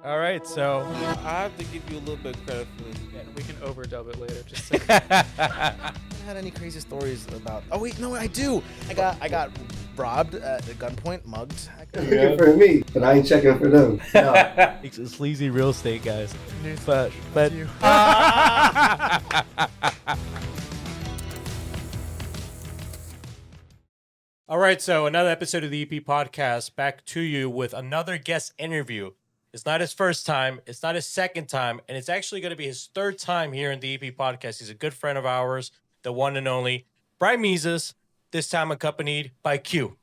All right, so I have to give you a little bit of credit for this. Yeah, we can overdub it later. Just I haven't had any crazy stories about. Oh wait, no, I do. I got robbed at gunpoint, mugged. Checking for me, but I ain't checking for them. No. sleazy real estate guys. News But you. All right, so another episode of the EP podcast back to you with another guest interview. It's not his first time, it's not his second time, and it's actually going to be his third time here in the EP podcast. He's a good friend of ours, the one and only Brian Mises, this time accompanied by Q.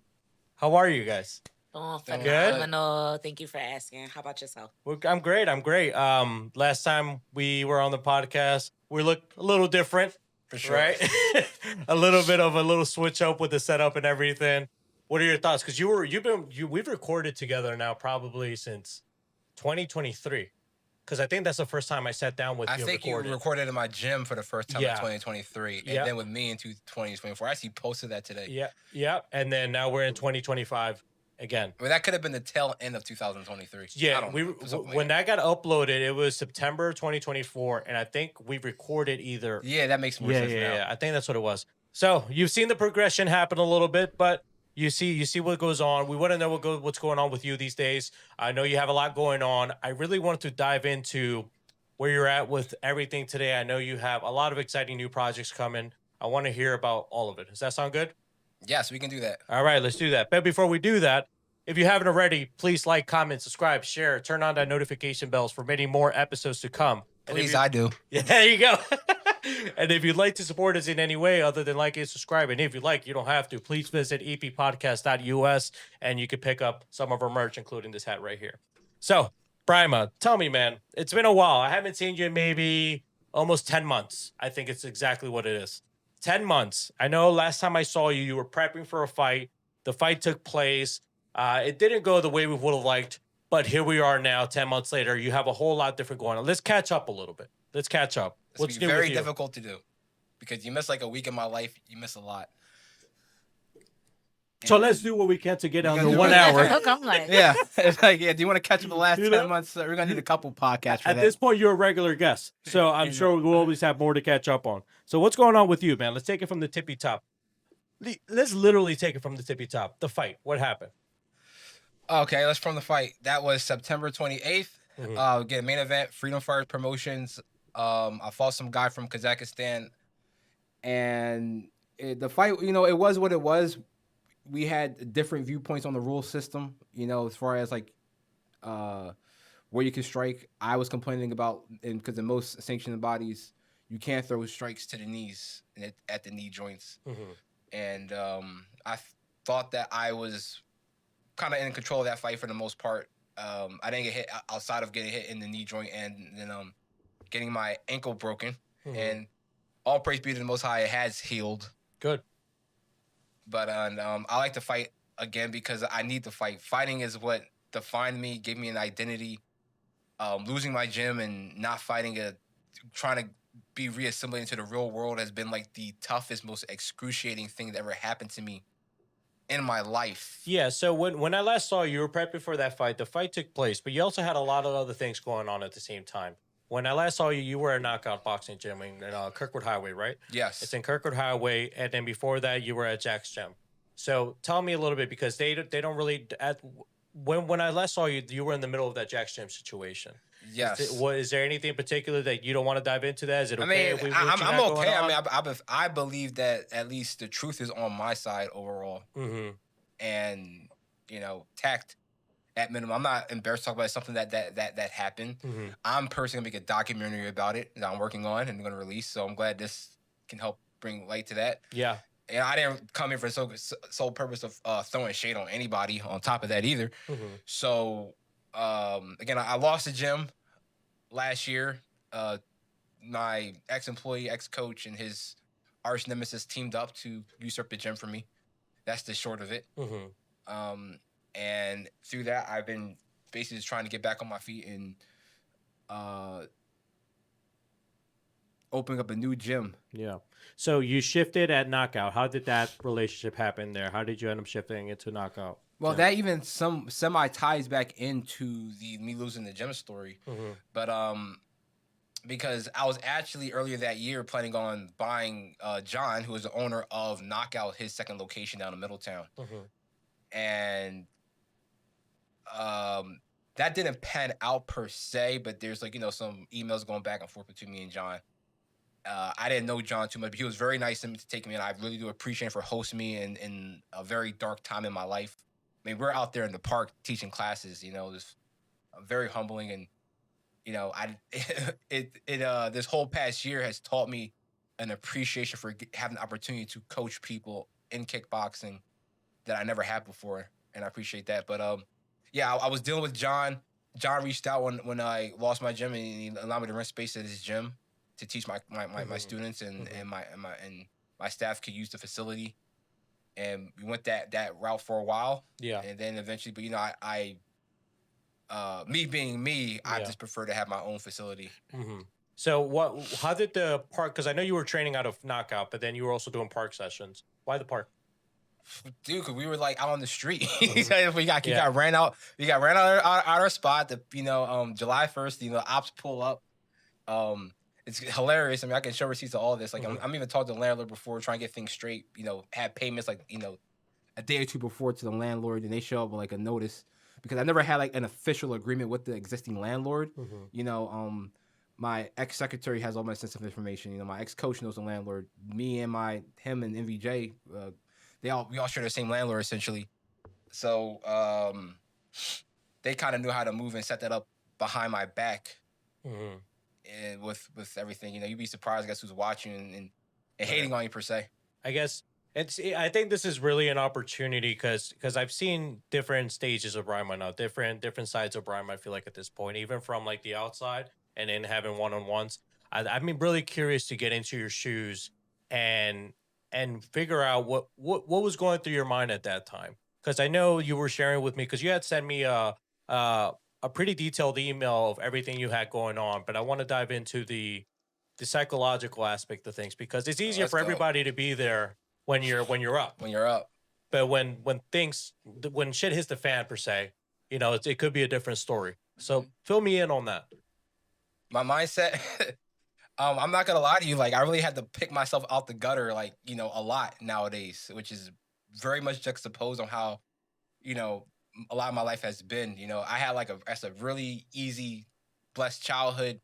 How are you guys? Oh, Good? phenomenal. Thank you for asking. How about yourself? I'm great. Last time we were on the podcast, we looked a little different. For sure. Right? A little bit of a little switch up with the setup and everything. What are your thoughts? Because we've recorded together now probably since 2023. Because I think that's the first time I sat down with you. I think you recorded in my gym for the first time in 2023, and then with me in 2024. I actually posted that today. Yeah. And then now we're in 2025 again. I mean, that could have been the tail end of 2023. Yeah, when that got uploaded, it was September 2024, and I think we recorded either. Yeah, that makes more sense now. Yeah. I think that's what it was. So you've seen the progression happen a little bit, but you see what goes on. We want to know what's going on with you these days. I know you have a lot going on. I really wanted to dive into where you're at with everything today. I know you have a lot of exciting new projects coming. I want to hear about all of it. Does that sound good? Yes, we can do that. All right, let's do that. But before we do that, if you haven't already, please like, comment, subscribe, share, turn on that notification bells for many more episodes to come. Please, I do. Yeah, there you go. And if you'd like to support us in any way other than liking and subscribing, if you'd like, you don't have to. Please visit eppodcast.us and you can pick up some of our merch, including this hat right here. So, Brima, tell me, man, it's been a while. I haven't seen you in maybe almost 10 months. I think it's exactly what it is. 10 months. I know last time I saw you, you were prepping for a fight. The fight took place. It didn't go the way we would have liked, but here we are now, 10 months later. You have a whole lot different going on. Let's catch up a little bit. Let's catch up. What's new very difficult to do because you miss like a week of my life. You miss a lot. So let's do what we can to get under 1 hour. I'm like, Yeah, it's like, do you want to catch up the last 10 months? We're gonna need a couple podcasts for At that. this point, you're a regular guest, so I'm sure we'll always have more to catch up on. So what's going on with you, man? Let's take it from the tippy top. Let's literally take it from the tippy top. The fight. What happened? Okay, let's from the fight. That was September 28th. Again, main event, Freedom Fighters Promotions. I fought some guy from Kazakhstan, and the fight, it was what it was. We had different viewpoints on the rule system, as far as like where you can strike. I was complaining about, and because in most sanctioned bodies, you can't throw strikes to the knees and at the knee joints. And I thought that I was kind of in control of that fight for the most part. I didn't get hit outside of getting hit in the knee joint and then getting my ankle broken. And all praise be to the Most High, it has healed. Good. But I like to fight again because I need to fight. Fighting is what defined me, gave me an identity. Losing my gym and not fighting, trying to be reassimilated into the real world has been like the toughest, most excruciating thing that ever happened to me in my life. Yeah, so when I last saw you, you were prepping for that fight. The fight took place, but you also had a lot of other things going on at the same time. When I last saw you, you were at Knockout Boxing Gym in Kirkwood Highway, right? Yes. It's in Kirkwood Highway, and then before that, you were at Jack's Gym. So tell me a little bit, because they don't really when I last saw you, you were in the middle of that Jack's Gym situation. Yes. Is there anything in particular that you don't want to dive into that? Is it okay? I'm okay. I mean, I believe that at least the truth is on my side overall. And tact at minimum. I'm not embarrassed to talk about something that happened. I'm personally gonna make a documentary about it that I'm working on and gonna release. So I'm glad this can help bring light to that. Yeah. And I didn't come here for the sole purpose of throwing shade on anybody on top of that either. So again, I lost the gym last year. My ex-employee, ex-coach, and his arch nemesis teamed up to usurp the gym for me. That's the short of it. And through that, I've been basically just trying to get back on my feet and opening up a new gym. Yeah. So you shifted at Knockout. How did that relationship happen there? How did you end up shifting into Knockout? Well, Yeah. that even some semi ties back into the me losing the gym story, but because I was actually earlier that year planning on buying John, who is the owner of Knockout, his second location down in Middletown, and that didn't pan out per se, but there's like some emails going back and forth between me and John. I didn't know John too much, but he was very nice to me to take me in. I really do appreciate him for hosting me in a very dark time in my life. I mean, we're out there in the park teaching classes, just very humbling, and I this whole past year has taught me an appreciation for having the opportunity to coach people in kickboxing that I never had before, and I appreciate that. But yeah, I was dealing with John. John reached out when I lost my gym, and he allowed me to rent space at his gym to teach my students, and my staff could use the facility. And we went that route for a while. Yeah. And then eventually, but I me being me, I just prefer to have my own facility. So how did the park, because I know you were training out of Knockout, but then you were also doing park sessions. Why the park? Dude, because we were like out on the street. we got ran out. We got ran out our spot. July 1st, the ops pull up. It's hilarious. I mean, I can show receipts of all this. Like, I'm even talking to the landlord before, trying to get things straight. Had payments like a day or two before to the landlord, and they show up with like a notice because I never had like an official agreement with the existing landlord. My ex-secretary has all my sensitive information. My ex-coach knows the landlord. Me and him and MVJ, we all share the same landlord essentially. So they kind of knew how to move and set that up behind my back. And with everything, you'd be surprised, I guess, who's watching and hating on you per se. I guess I think this is really an opportunity because I've seen different stages of Brima now, different sides of Brima. I feel like at this point, even from like the outside and then having one-on-ones, I'm really curious to get into your shoes and figure out what was going through your mind at that time. Because I know you were sharing with me, because you had sent me a pretty detailed email of everything you had going on, but I want to dive into the psychological aspect of things, because it's easier for everybody to be there when you're up. When you're up. But when shit hits the fan per se, it could be a different story. So fill me in on that. My mindset, I'm not gonna lie to you, like I really had to pick myself out the gutter, like, a lot nowadays, which is very much juxtaposed on how, a lot of my life has been. I had like a really easy, blessed childhood.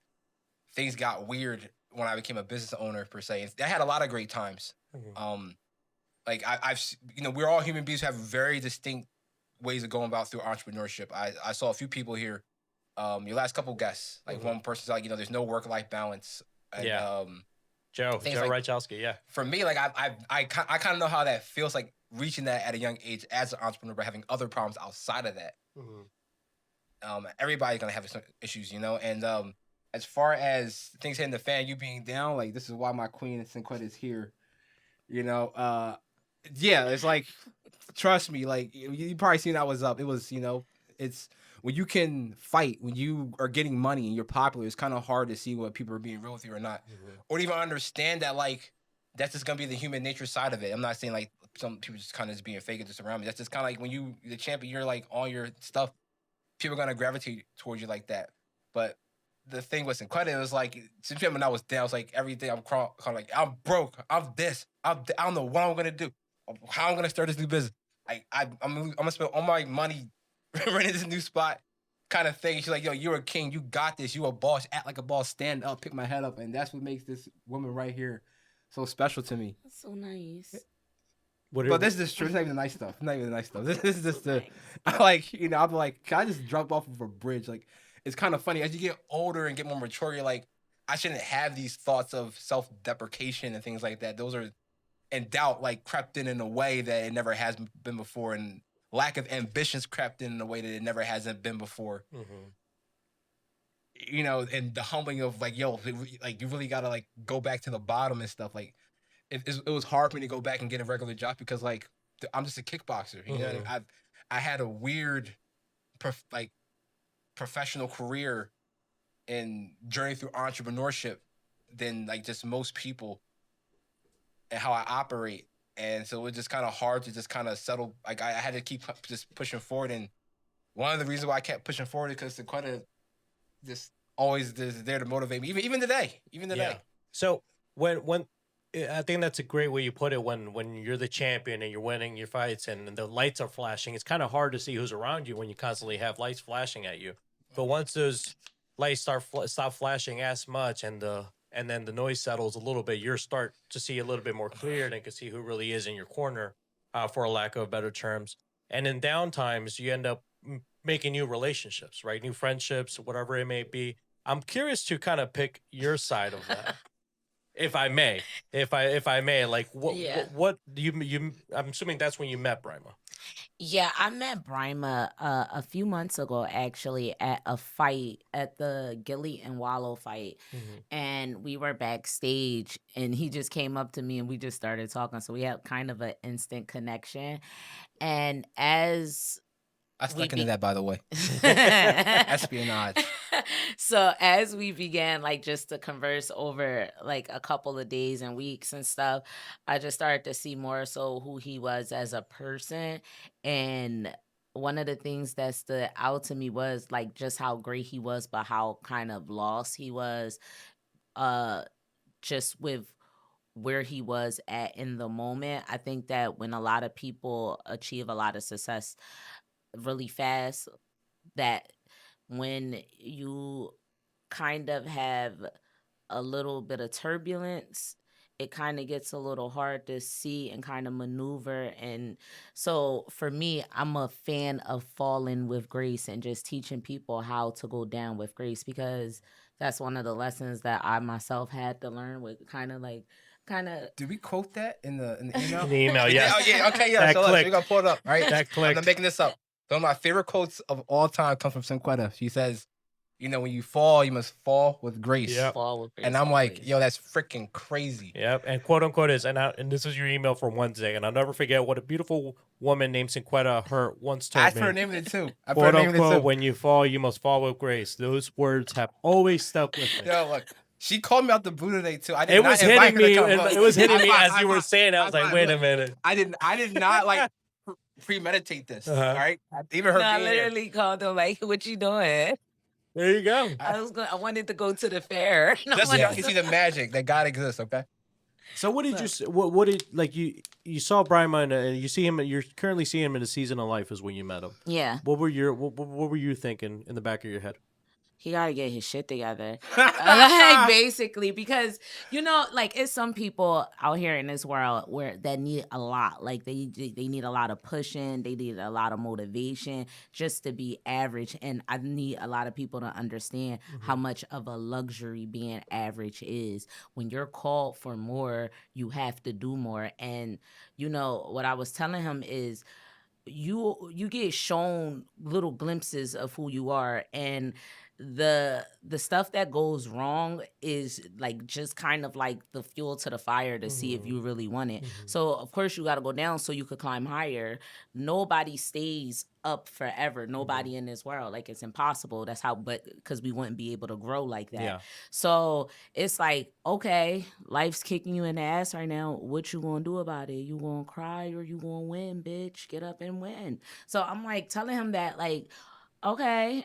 Things got weird when I became a business owner per se. And I had a lot of great times. Like we're all human beings who have very distinct ways of going about through entrepreneurship. I saw a few people here, your last couple guests, like one person's like, there's no work-life balance. And, Joe like, Reichowski, yeah. For me, like I kind of know how that feels, like reaching that at a young age as an entrepreneur, but having other problems outside of that. Everybody's gonna have some issues, and as far as things hitting the fan, you being down, like this is why my queen Cinquetta is here. Yeah, it's like, trust me, like you probably seen I was up. It was, it's when you can fight, when you are getting money and you're popular, it's kind of hard to see what people are being real with you or not, or even understand that like that's just gonna be the human nature side of it. I'm not saying like some people just kind of just being fake and just around me. That's just kind of like when the champion, you're like on your stuff, people are gonna gravitate towards you like that. But the thing with Cinquetta, it was like, when I was down, it's like every day I'm kind of like, I'm broke, I don't know what I'm gonna do, how I'm gonna start this new business. I'm gonna spend all my money renting this new spot, kind of thing. She's like, yo, you're a king, you got this, you a boss, act like a boss, stand up, pick my head up, and that's what makes this woman right here so special to me. That's so nice. But this is true. It's not even the nice stuff. Not even the nice stuff. This is just the, like, I'll be like, can I just jump off of a bridge? Like, it's kind of funny. As you get older and get more mature, you're like, I shouldn't have these thoughts of self-deprecation and things like that. Those are, and doubt, like, crept in a way that it never has been before. And lack of ambitions crept in a way that it never hasn't been before. And the humbling of, like, yo, like, you really got to, like, go back to the bottom and stuff. Like, it was hard for me to go back and get a regular job because, like, I'm just a kickboxer. You know, I had a weird, professional career and journey through entrepreneurship than like just most people and how I operate. and so it was just kind of hard to just kind of settle. Like I had to keep just pushing forward, and one of the reasons why I kept pushing forward is because Cinquetta just always is there to motivate me, even today. So when I think that's a great way you put it. When you're the champion and you're winning your fights and the lights are flashing, it's kind of hard to see who's around you when you constantly have lights flashing at you. But once those lights stop flashing as much and then the noise settles a little bit, you start to see a little bit more clear and can see who really is in your corner, for a lack of better terms. And in down times, you end up making new relationships, right? New friendships, whatever it may be. I'm curious to kind of pick your side of that. If I may, like what do you? I'm assuming that's when you met Brima. Yeah, I met Brima a few months ago, actually, at a fight, at the Gilly and Wallow fight. And we were backstage, and he just came up to me and we just started talking. So we had kind of an instant connection. And as I we stuck into be- that, by the way. Espionage. So as we began like just to converse over like a couple of days and weeks and stuff, I just started to see more so who he was as a person. And one of the things that stood out to me was like just how great he was, but how kind of lost he was, just with where he was at in the moment. I think that when a lot of people achieve a lot of success really fast, that when you kind of have a little bit of turbulence, it kind of gets a little hard to see and kind of maneuver. And so for me, I'm a fan of falling with grace and just teaching people how to go down with grace, because that's one of the lessons that I myself had to learn with kind of. Did we quote that in the email? In the email, yes. Oh, yeah. Okay, yeah. That So look, clicked. we're gonna pull it up, right? That I'm clicked. not making this up. One of my favorite quotes of all time comes from Cinquetta. She says, when you fall, you must fall with grace. Yep. Fall with grace And I'm like, always. yo, that's freaking crazy. Yep, and quote unquote is, and this is your email from Wednesday, and I'll never forget what a beautiful woman named Cinquetta Hurt once I told asked me. for her name in it too. I put Quote her name in it unquote, too. when you fall, you must fall with grace. Those words have always stuck with me. Yo, look, she called me out the blue today too. I did It not was invite hitting her to me. come. It Look, was hitting me I- as you were saying. I was like, wait a look, minute. I did not like premeditate this. Uh-huh. All right, even her. No, I being here. literally called him like, "What you doing?" There you go. I wanted to go to the fair. No, Just so I y'all wanted can to- see the magic that God exists. Okay. So what did you? What did like you saw Brima and you see him? You're currently seeing him in a season of life is when you met him. Yeah, What were you thinking in the back of your head? he got to get his shit together. Like basically, because like it's some people out here in this world where that need a lot. Like they need a lot of pushing, they need a lot of motivation just to be average. And I need a lot of people to understand how much of a luxury being average is. When you're called for more, you have to do more. And what I was telling him is you get shown little glimpses of who you are, and the stuff that goes wrong is like just kind of like the fuel to the fire to see if you really want it. So of course you got to go down so you could climb higher. Nobody stays up forever. Nobody in this world. Like it's impossible. That's how, but because we wouldn't be able to grow like that. Yeah. So it's like, okay, life's kicking you in the ass right now. What you gonna do about it? You gonna cry or you gonna win, bitch? Get up and win. So I'm like telling him that, like, okay,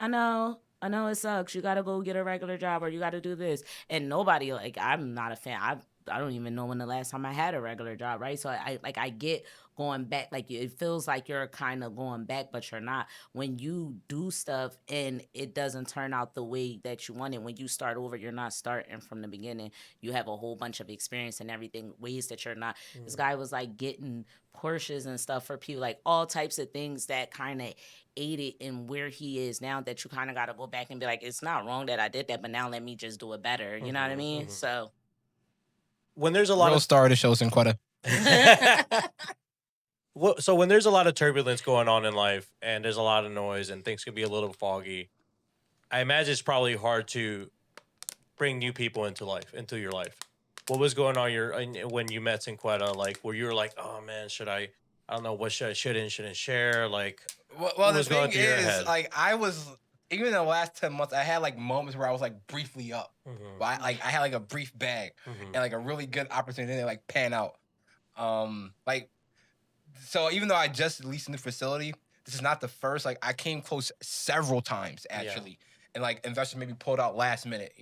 I know it sucks. You gotta go get a regular job or you gotta do this. And nobody, like, I'm not a fan. I don't even know when the last time I had a regular job, right? So I get going back, like it feels like you're kind of going back, but you're not. When you do stuff and it doesn't turn out the way that you want it, when you start over, you're not starting from the beginning. You have a whole bunch of experience and everything, ways that you're not. This guy was like getting Porsches and stuff for people, like all types of things that kind of aided in where he is now, that you kind of got to go back and be like, it's not wrong that I did that, but now let me just do it better. You know what I mean? So When there's a lot Real of star of the show, Cinquetta. so when there's a lot of turbulence going on in life and there's a lot of noise and things can be a little foggy, I imagine it's probably hard to bring new people into your life. What was going on when you met Cinquetta? Like, where you were like, oh man, I don't know, what shouldn't share? Like, Well, what the was going thing through your is, head? like, I was, even in the last 10 months, I had like moments where I was like briefly up. But I had like a brief bag and like a really good opportunity to like pan out. Like, so even though I just leased a new facility, this is not the first. Like, I came close several times actually, and like investors maybe pulled out last minute.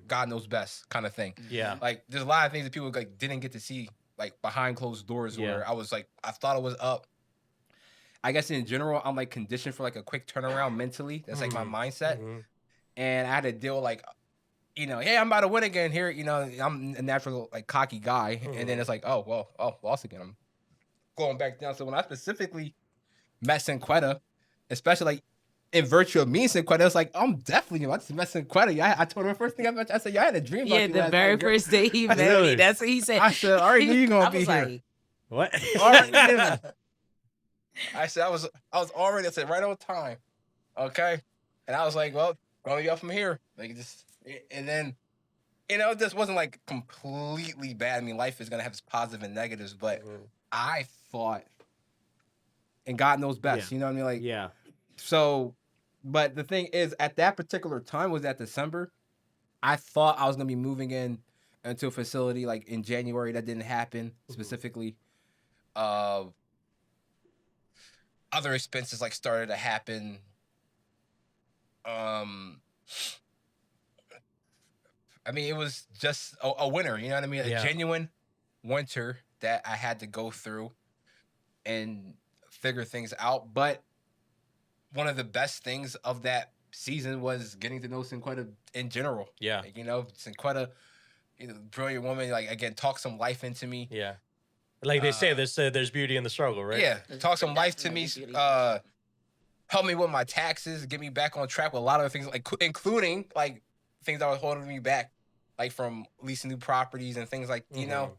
God knows best kind of thing. Yeah. Like, there's a lot of things that people like didn't get to see, like behind closed doors, where I was like, I thought it was up. I guess in general, I'm like conditioned for like a quick turnaround mentally. That's like my mindset, and I had to deal like, you know, hey, I'm about to win again here. You know, I'm a natural like cocky guy, and then it's like, oh, lost again. I'm going back down. So when I specifically met Cinquetta, especially like in virtue of me, Cinquetta, it's like, I'm definitely about to met Cinquetta. Yeah, I told her the first thing I met. I said, yeah, I had a dream. Yeah, the very first day he met me. That's what he said. I said, I already knew you gonna be here. Like, What? I said I was already. I said right on time. Okay, and I was like, well, gonna be up from here. Like just, and then, you know, this wasn't like completely bad. I mean, life is gonna have its positives and negatives, but I thought, and God knows best. You know what I mean? Like, so, but the thing is, at that particular time was that December. I thought I was gonna be moving into a facility like in January. That didn't happen specifically. Other expenses like started to happen. I mean, it was just a winter, you know what I mean? A genuine winter that I had to go through and figure things out. But one of the best things of that season was getting to know Cinquetta in general. Yeah. Like, you know, Cinquetta, you know, brilliant woman, like, again, talk some life into me. Yeah. Like they say, there's beauty in the struggle, right? Yeah, talk some life to me. Help me with my taxes, get me back on track with a lot of things, like including like things that were holding me back, like from leasing new properties and things like you know.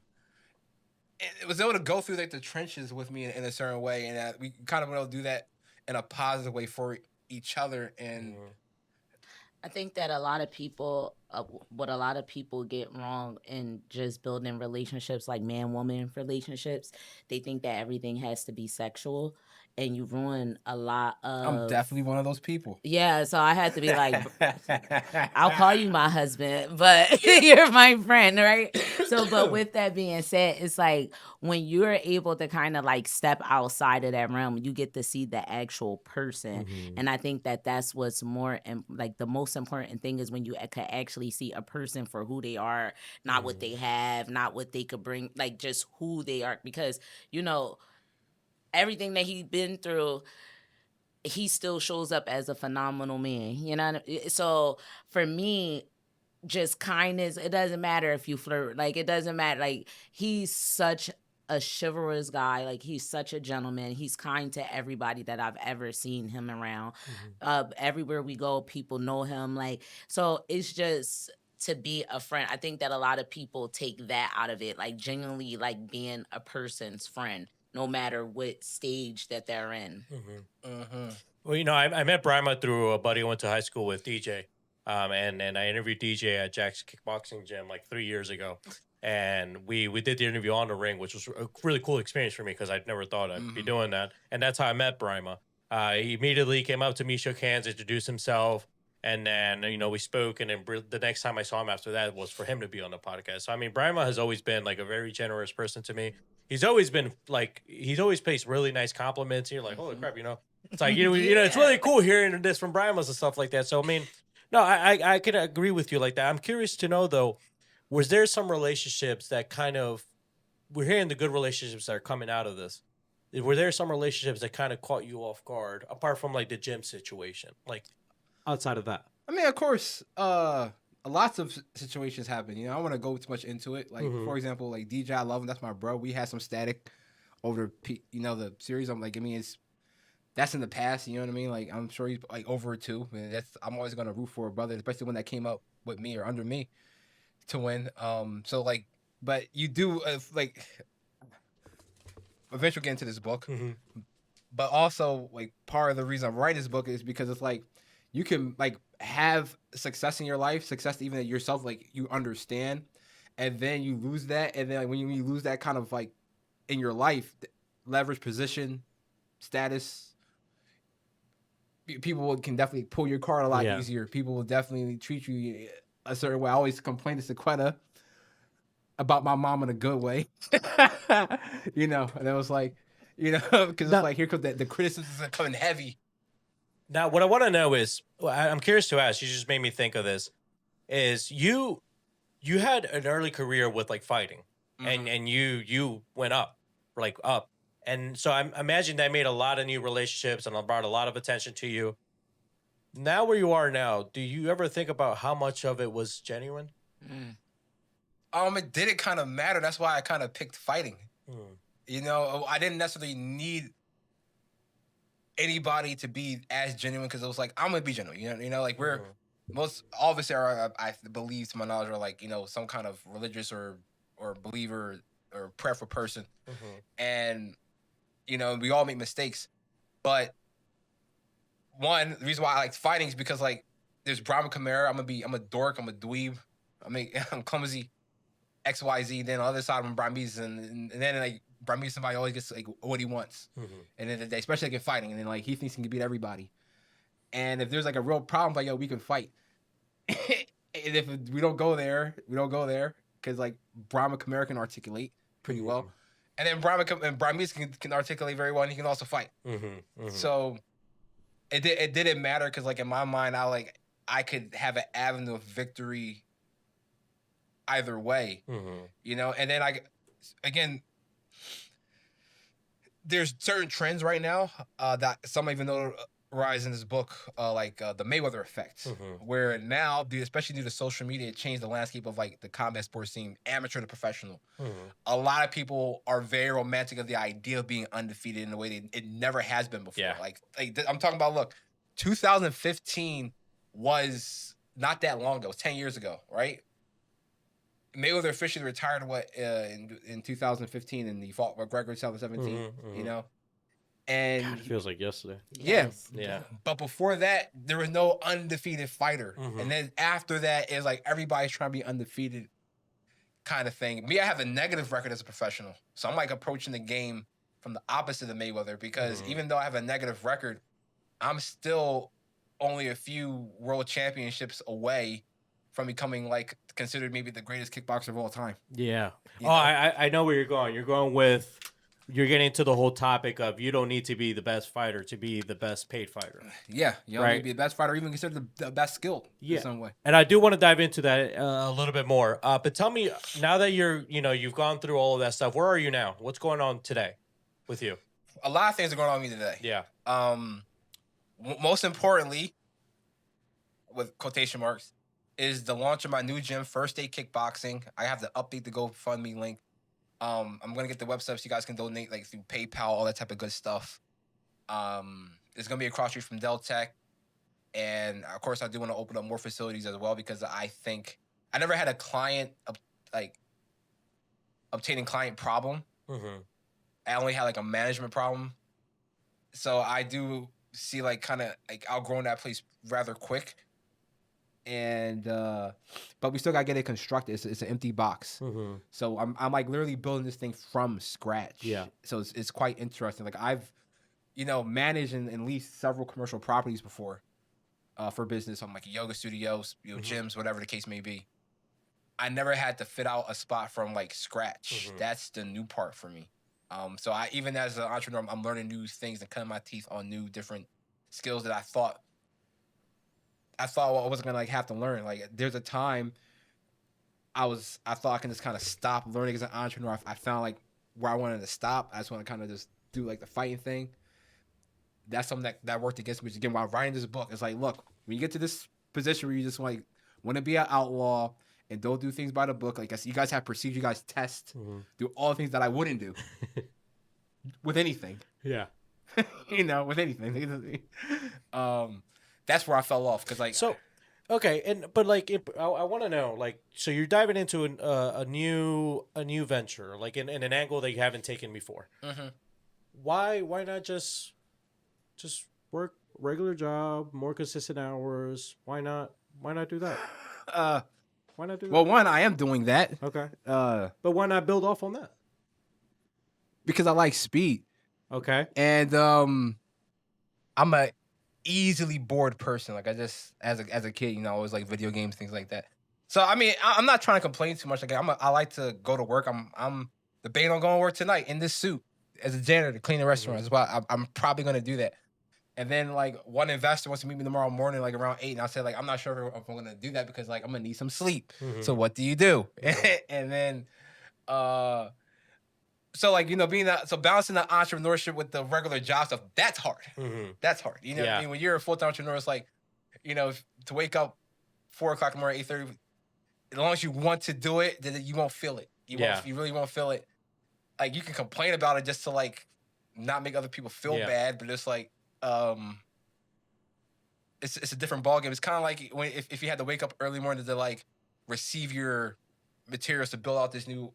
It was able to go through like the trenches with me in a certain way, and we kind of were able to do that in a positive way for each other. And I think that a lot of people, what a lot of people get wrong in just building relationships, like man-woman relationships, they think that everything has to be sexual, and you ruin a lot of... I'm definitely one of those people. Yeah, so I had to be like, I'll call you my husband, but you're my friend, right? So, but with that being said, it's like when you're able to kind of like step outside of that realm, you get to see the actual person. And I think that that's what's more, like the most important thing is when you can actually see a person for who they are, not what they have, not what they could bring, like just who they are. Because, you know, everything that he's been through, he still shows up as a phenomenal man, you know? So for me, just kindness, it doesn't matter if you flirt. Like, it doesn't matter. Like, he's such a chivalrous guy. Like, he's such a gentleman. He's kind to everybody that I've ever seen him around. Everywhere we go, people know him. Like, so it's just to be a friend. I think that a lot of people take that out of it, like genuinely like being a person's friend, no matter what stage that they're in. Well, you know, I met Brima through a buddy I went to high school with, DJ. And I interviewed DJ at Jack's kickboxing gym like 3 years ago. And we did the interview on the ring, which was a really cool experience for me because I'd never thought I'd be doing that. And that's how I met Brima. He immediately came up to me, shook hands, introduced himself. And then, you know, we spoke. And then the next time I saw him after that was for him to be on the podcast. So, I mean, Brima has always been like a very generous person to me. He's always been like, he's always placed really nice compliments. And you're like, holy crap, you know. It's like, you know, it's really cool hearing this from Brima's and stuff like that. So, I mean, no, I can agree with you like that. I'm curious to know, though, was there some relationships that kind of, we're hearing the good relationships that are coming out of this. Were there some relationships that kind of caught you off guard, apart from like the gym situation? Like outside of that? I mean, of course, lots of situations happen. You know, I don't want to go too much into it. Like, for example, like DJ, I love him. That's my bro. We had some static over, you know, the series. I'm like, I mean, that's in the past, you know what I mean? Like, I'm sure he's like over it too. And I'm always gonna root for a brother, especially when that came up with me or under me to win. So like, but you do like eventually get into this book, but also like part of the reason I'm writing this book is because it's like you can like have success in your life, success even at yourself, like you understand, and then you lose that, and then like, when you lose that kind of like in your life, leverage, position, status. People can definitely pull your card a lot easier. People will definitely treat you a certain way. I always complain to Cinquetta. about my mom in a good way. You know, and it was like, you know, because it's like here comes the criticisms are coming heavy. Now, what I want to know is, I'm curious to ask. You just made me think of this. Is you had an early career with like fighting, and you went up, like up, and so I imagine that made a lot of new relationships and brought a lot of attention to you. Now, where you are now, do you ever think about how much of it was genuine? It didn't kind of matter. That's why I kind of picked fighting. Hmm. You know, I didn't necessarily need anybody to be as genuine because it was like I'm gonna be genuine. You know, like we're most all of us are, I believe, to my knowledge, are like, you know, some kind of religious or believer or prayerful person, and you know, we all make mistakes, but the reason why I like fighting is because like there's Brima Kamara. I'm a dork. I'm a dweeb. I'm clumsy. XYZ. Then on the other side, I'm Brahmese, and then like Brahmese, somebody always gets like what he wants, and then especially like in fighting, and then like he thinks he can beat everybody. And if there's like a real problem, like yo, we can fight. And if we don't go there, because like Brahma Kamara can articulate pretty well, and then Brahmese can articulate very well, and he can also fight. So it didn't matter because like in my mind, I could have an avenue of victory either way, you know. And then again, there's certain trends right now that some even notorize in this book, like the Mayweather effect, where now, especially due to social media, it changed the landscape of like the combat sports scene, amateur to professional. A lot of people are very romantic of the idea of being undefeated in a way that it never has been before. Yeah. Like I'm talking about, look, 2015 was not that long ago. It was 10 years ago, right? Mayweather officially retired in 2015, and he fought McGregor in 2017. You know, and God, it feels like yesterday. yeah, Yeah. But before that, there was no undefeated fighter, and then after that, it's like everybody's trying to be undefeated, kind of thing. Me, I have a negative record as a professional, so I'm like approaching the game from the opposite of Mayweather because even though I have a negative record, I'm still only a few world championships away from becoming like considered maybe the greatest kickboxer of all time. Yeah. You know? I know where you're going. You're getting to the whole topic of you don't need to be the best fighter to be the best paid fighter. Yeah, you don't need to be the best fighter, even considered the best skilled in some way. And I do want to dive into that a little bit more. But tell me, now that you've gone through all of that stuff, where are you now? What's going on today with you? A lot of things are going on with me today. Yeah. Most importantly, with quotation marks, is the launch of my new gym, First State Kickboxing. I have to update the GoFundMe link. I'm gonna get the website so you guys can donate like through PayPal, all that type of good stuff. It's gonna be across street from Deltech, and of course I do want to open up more facilities as well because I think I never had a client obtaining client problem. I only had like a management problem, so I do see like kind of like outgrowing that place rather quick. And but we still gotta get it constructed. It's an empty box, so I'm like literally building this thing from scratch. Yeah. So it's quite interesting. Like I've managed and leased several commercial properties before for business. I'm like yoga studios, gyms, whatever the case may be. I never had to fit out a spot from like scratch. That's the new part for me. So I, even as an entrepreneur, I'm learning new things and cutting my teeth on new different skills that I thought I wasn't gonna like have to learn. Like there's a time I thought I can just kind of stop learning as an entrepreneur. I found like where I wanted to stop. I just want to kind of just do like the fighting thing. That's something that worked against me. Again, while writing this book, it's like, look, when you get to this position where you just want to be an outlaw and don't do things by the book, like you guys have procedure, you guys test, do all the things that I wouldn't do with anything. Yeah. With anything. That's where I fell off because like okay, but like I want to know, like, so you're diving into a new venture, like in an angle that you haven't taken before. Why not just work regular job, more consistent hours? Why not do that? Why not do that? Well, one, I am doing that. Okay. But why not build off on that? Because I like speed. Okay. And I'm a easily bored person. Like I just as a kid, I always like video games, things like that. So I mean, I'm not trying to complain too much. Like I like to go to work. I'm debating on going to work tonight in this suit as a janitor to clean the restaurant. That's why I'm probably gonna do that. And then like one investor wants to meet me tomorrow morning, like around 8, and I said like I'm not sure if I'm gonna do that because like I'm gonna need some sleep. So what do you do? And then so like so balancing the entrepreneurship with the regular job stuff, that's hard. That's hard. You know what I mean? When you're a full-time entrepreneur, it's like, to wake up 4 o'clock in the morning, 8:30, as long as you want to do it, then you won't feel it. You really won't feel it. Like you can complain about it just to like not make other people feel bad, but it's like it's a different ballgame. It's kind of like when if you had to wake up early morning to like receive your materials to build out this new.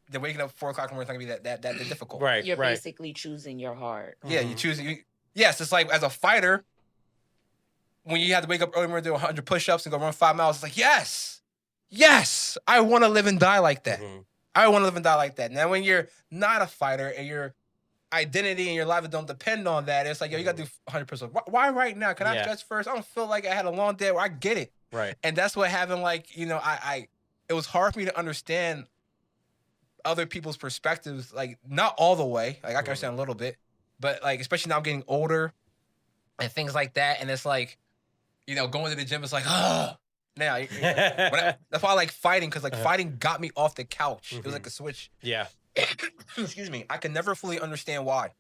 Then waking up 4 o'clock in the morning is not gonna be that difficult. Right. You're basically choosing your heart. Yeah, you choose. Yes, it's like as a fighter, when you have to wake up early morning to do 100 push-ups and go run 5 miles, it's like yes, I want to live and die like that. I want to live and die like that. Now, when you're not a fighter and your identity and your life don't depend on that, it's like, yo, you got to do 100 push-ups. Why right now? Can I stretch first? I don't feel like I had a long day. I get it. Right. And that's what having like, it was hard for me to understand other people's perspectives, like not all the way. Like I can understand a little bit, but like especially now I'm getting older and things like that. And it's like, going to the gym is like, oh. Now, that's why I like fighting, because like fighting got me off the couch. It was like a switch. Yeah. Excuse me. I can never fully understand why.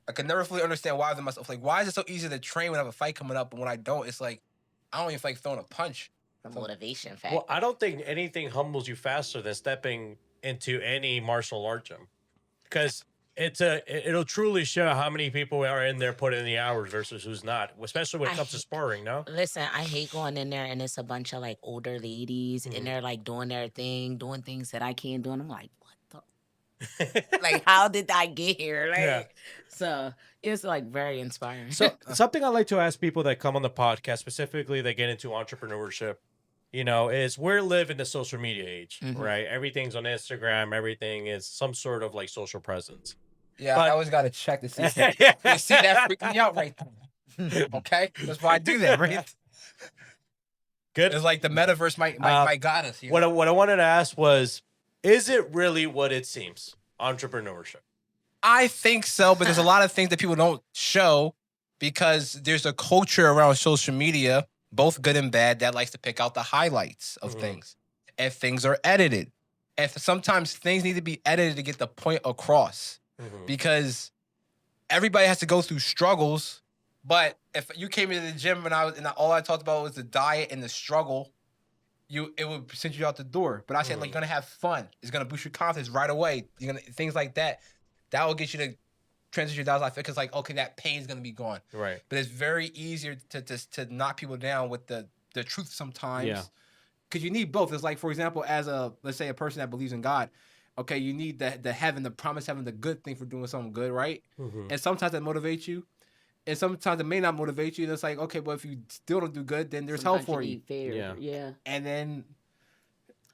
I can never fully understand why within myself. Like, why is it so easy to train when I have a fight coming up, and when I don't, it's like I don't even feel like throwing a punch. The motivation factor. Well, I don't think anything humbles you faster than stepping into any martial art gym, because it'll truly show how many people are in there putting in the hours versus who's not, especially when it comes to sparring. No, listen, I hate going in there and it's a bunch of like older ladies and they're like doing their thing, doing things that I can't do, and I'm like, what the like, how did I get here? Like, so it's like very inspiring. So something I like to ask people that come on the podcast, specifically that get into entrepreneurship, is we're living the social media age, right? Everything's on Instagram. Everything is some sort of like social presence. Yeah, I always got to check to see. You see that freaking me out right there. Okay? That's why I do that, right? Good. It's like the metaverse might guide us. What I wanted to ask was, is it really what it seems? Entrepreneurship. I think so, but there's a lot of things that people don't show because there's a culture around social media, both good and bad, that likes to pick out the highlights of things. And things are edited. And sometimes things need to be edited to get the point across. Because everybody has to go through struggles. But if you came into the gym and all I talked about was the diet and the struggle, it would send you out the door. But I said, like, you're gonna have fun. It's gonna boost your confidence right away. You're gonna things like that. That will get you to transition your diet life, because like, okay, that pain is gonna be gone. Right. But it's very easier to knock people down with the truth sometimes. Yeah. Because you need both. It's like, for example, let's say a person that believes in God. Okay, you need the heaven, the promise, having the good thing for doing something good, right? And sometimes that motivates you, and sometimes it may not motivate you. And it's like, okay, but if you still don't do good, then there's help for you. Fair. Yeah. And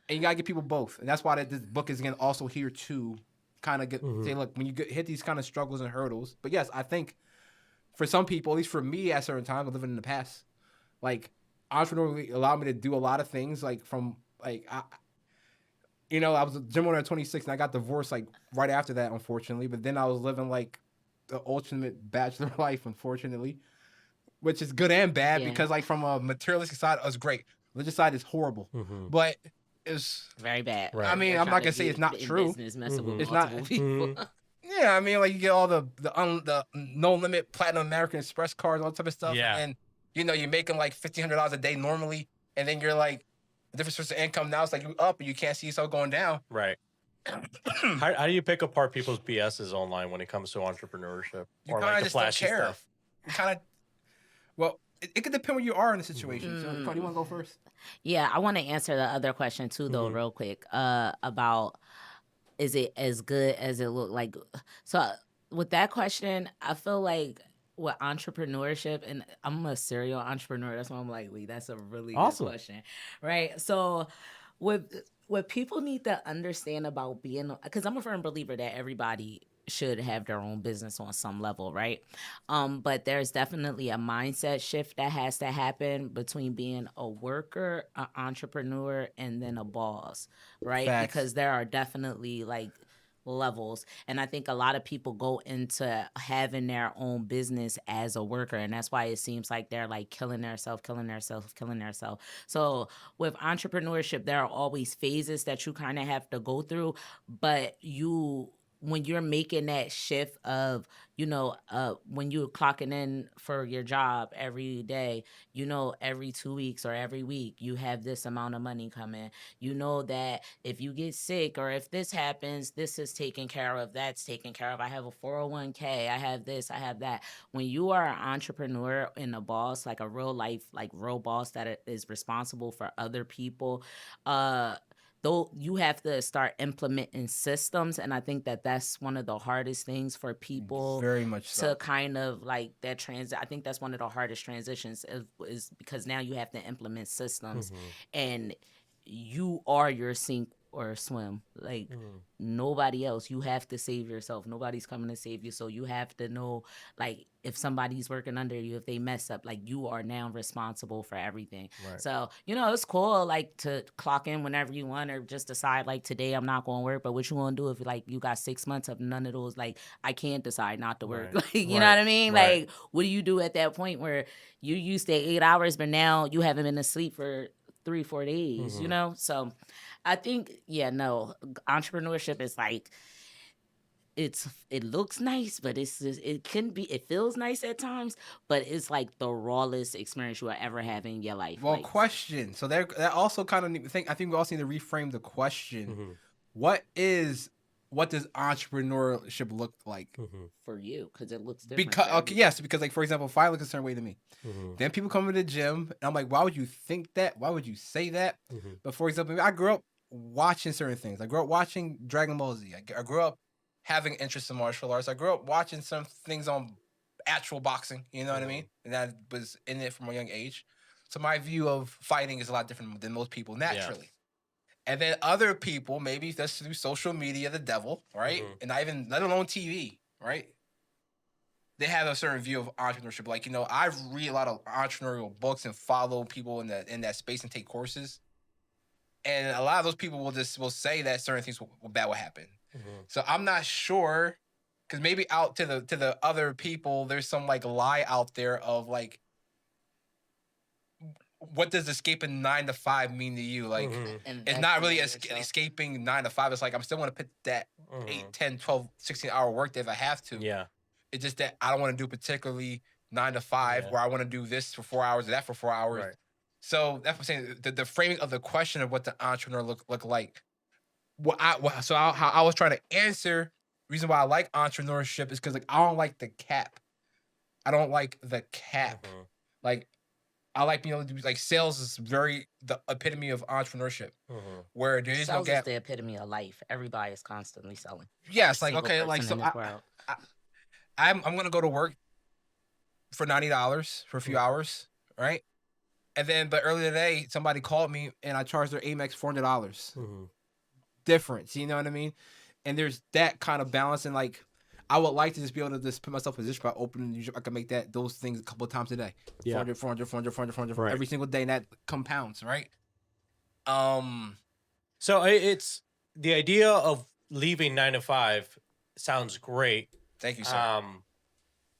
you gotta give people both, and that's why this book is again also here to kind of say, look, when you hit these kind of struggles and hurdles. But yes, I think for some people, at least for me, at certain times, living in the past, like entrepreneurially allowed me to do a lot of things, like from like I was a gym owner at 26, and I got divorced like right after that, unfortunately. But then I was living like the ultimate bachelor life, unfortunately, which is good and bad because like from a materialistic side, it was great. Religious side is horrible, but it's very bad. Right. I mean, I'm not gonna say it's not true. It's not. People. Yeah, I mean, like you get all the no limit platinum American Express cards, all that type of stuff, and you're making like $1,500 a day normally, and then you're like. Different source of income now. It's like you up and you can't see yourself going down. Right. How do you pick apart people's BSs online when it comes to entrepreneurship or like the flashy stuff? Well, it could depend where you are in the situation. So, Cody, you want to go first? Yeah, I want to answer the other question too, though, real quick. About is it as good as it looked like? So with that question, I feel like. With entrepreneurship, and I'm a serial entrepreneur, that's why I'm like, wait, that's a really good question, right? So what people need to understand about being, because I'm a firm believer that everybody should have their own business on some level, right? But there's definitely a mindset shift that has to happen between being a worker, an entrepreneur, and then a boss, right? Facts. Because there are definitely like levels, and I think a lot of people go into having their own business as a worker, and that's why it seems like they're like killing themselves. So with entrepreneurship, there are always phases that you kind of have to go through, but when you're making that shift of, when you're clocking in for your job every day, every 2 weeks or every week, you have this amount of money coming. You know that if you get sick or if this happens, this is taken care of, that's taken care of. I have a 401k, I have this, I have that. When you are an entrepreneur and a boss, like a real life, like real boss that is responsible for other people, though you have to start implementing systems, and I think that that's one of the hardest things for people Very much so. to kind of like that I think that's one of the hardest transitions is because now you have to implement systems, and you are your sink or swim. Like nobody else. You have to save yourself. Nobody's coming to save you. So you have to know, like, if somebody's working under you, if they mess up, like, you are now responsible for everything. Right. So, it's cool, like, to clock in whenever you want, or just decide, like, today I'm not going to work. But what you want to do if, like, you got 6 months of none of those, like, I can't decide not to work. Right. Like, you know what I mean? Right. Like, what do you do at that point where you used to 8 hours, but now you haven't been asleep for 3-4 days, So I think, entrepreneurship is like, it looks nice, but it feels nice at times, but it's like the rawest experience you will ever have in your life. Well, like, question. So that also kind of I think we also need to reframe the question. What does entrepreneurship look like for you? Because it looks different. Because like, for example, if I look a certain way to me, then people come to the gym and I'm like, why would you think that? Why would you say that? But for example, I grew up watching certain things. I grew up watching Dragon Ball Z. I grew up having interest in martial arts. I grew up watching some things on actual boxing, you know what I mean? And I was in it from a young age. So my view of fighting is a lot different than most people naturally. Yeah. And then other people, maybe that's through social media, the devil, right? And not let alone TV, right? They have a certain view of entrepreneurship. Like, I read a lot of entrepreneurial books and follow people in that space and take courses. And a lot of those people will say that certain things bad will happen. So I'm not sure, because maybe out to the other people, there's some like lie out there of like, what does escaping 9 to 5 mean to you? Like, it's not really escaping 9 to 5. It's like, I'm still want to put that 8, 10, 12, 16 hour work day if I have to. Yeah. It's just that I don't want to do particularly 9 to 5 where I want to do this for 4 hours, that for 4 hours. Right. So that's what I'm saying. The framing of the question of what the entrepreneur look like. How I was trying to answer, reason why I like entrepreneurship is because, like, I don't like the cap. I don't like the cap. Like, I like being able to do, like, sales is very the epitome of entrepreneurship, where there is no sales gap. Is the epitome of life. Everybody is constantly selling. Yes, like, okay, like, so I'm gonna go to work for $90 for a few hours, right? And then, but earlier today, somebody called me and I charged their Amex $400. Difference, you know what I mean? And there's that kind of balance, and like, I would like to just be able to just put myself in a position by opening. I can make those things a couple of times a day. 400, 400 right. every single day, and that compounds, right? So it's the idea of leaving 9 to 5 sounds great. Thank you, sir.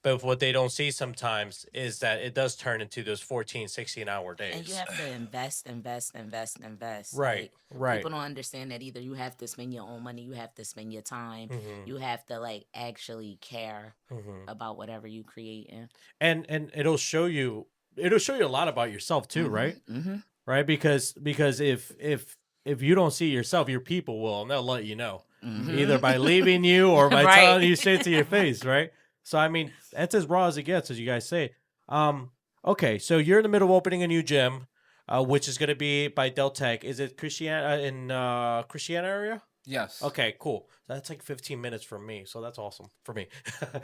But what they don't see sometimes is that it does turn into those 14, 16-hour days. And you have to invest. Right, right. People don't understand that either. You have to spend your own money. You have to spend your time. You have to, like, actually care about whatever you create. And it'll show you a lot about yourself too, right? Right? Because if you don't see yourself, your people will, and they'll let you know. Either by leaving you or by telling you straight to your face, right? So, I mean, that's as raw as it gets, as you guys say. Okay, so you're in the middle of opening a new gym, which is going to be by Del Tech. Is it Christiana area? Yes. Okay, cool. That's like 15 minutes from me, so that's awesome for me.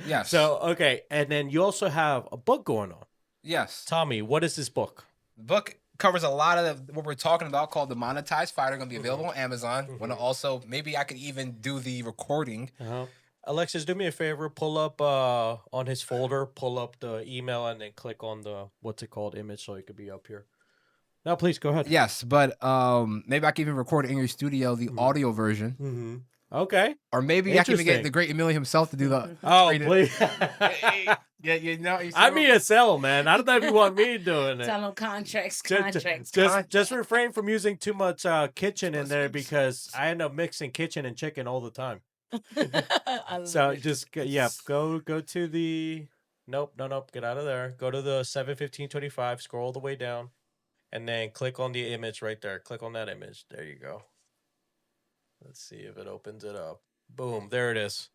Yes. So, okay, and then you also have a book going on. Yes. Tommy, what is this book? The book covers a lot of what we're talking about, called the Monetized Fighter. Going to be available on Amazon. Want to also, maybe I could even do the recording. Alexis, do me a favor. Pull up on his folder. Pull up the email and then click on the what's it called image so it could be up here. Now, please go ahead. Yes, but maybe I can even record it in your studio, the audio version. Mm-hmm. Okay. Or maybe I can even get Interesting. the great EMILIO himself to do the. Oh, read it. please. Yeah, you know. You see I'm what- ESL, man. I don't know if you want me doing it. Tell them contracts. Just refrain from using too much kitchen in there because I end up mixing kitchen and chicken all the time. So just go to the nope, get out of there. Go to the 7:15:25. Scroll all the way down, and then click on the image right there. Click on that image. There you go. Let's see if it opens it up. Boom, there it is.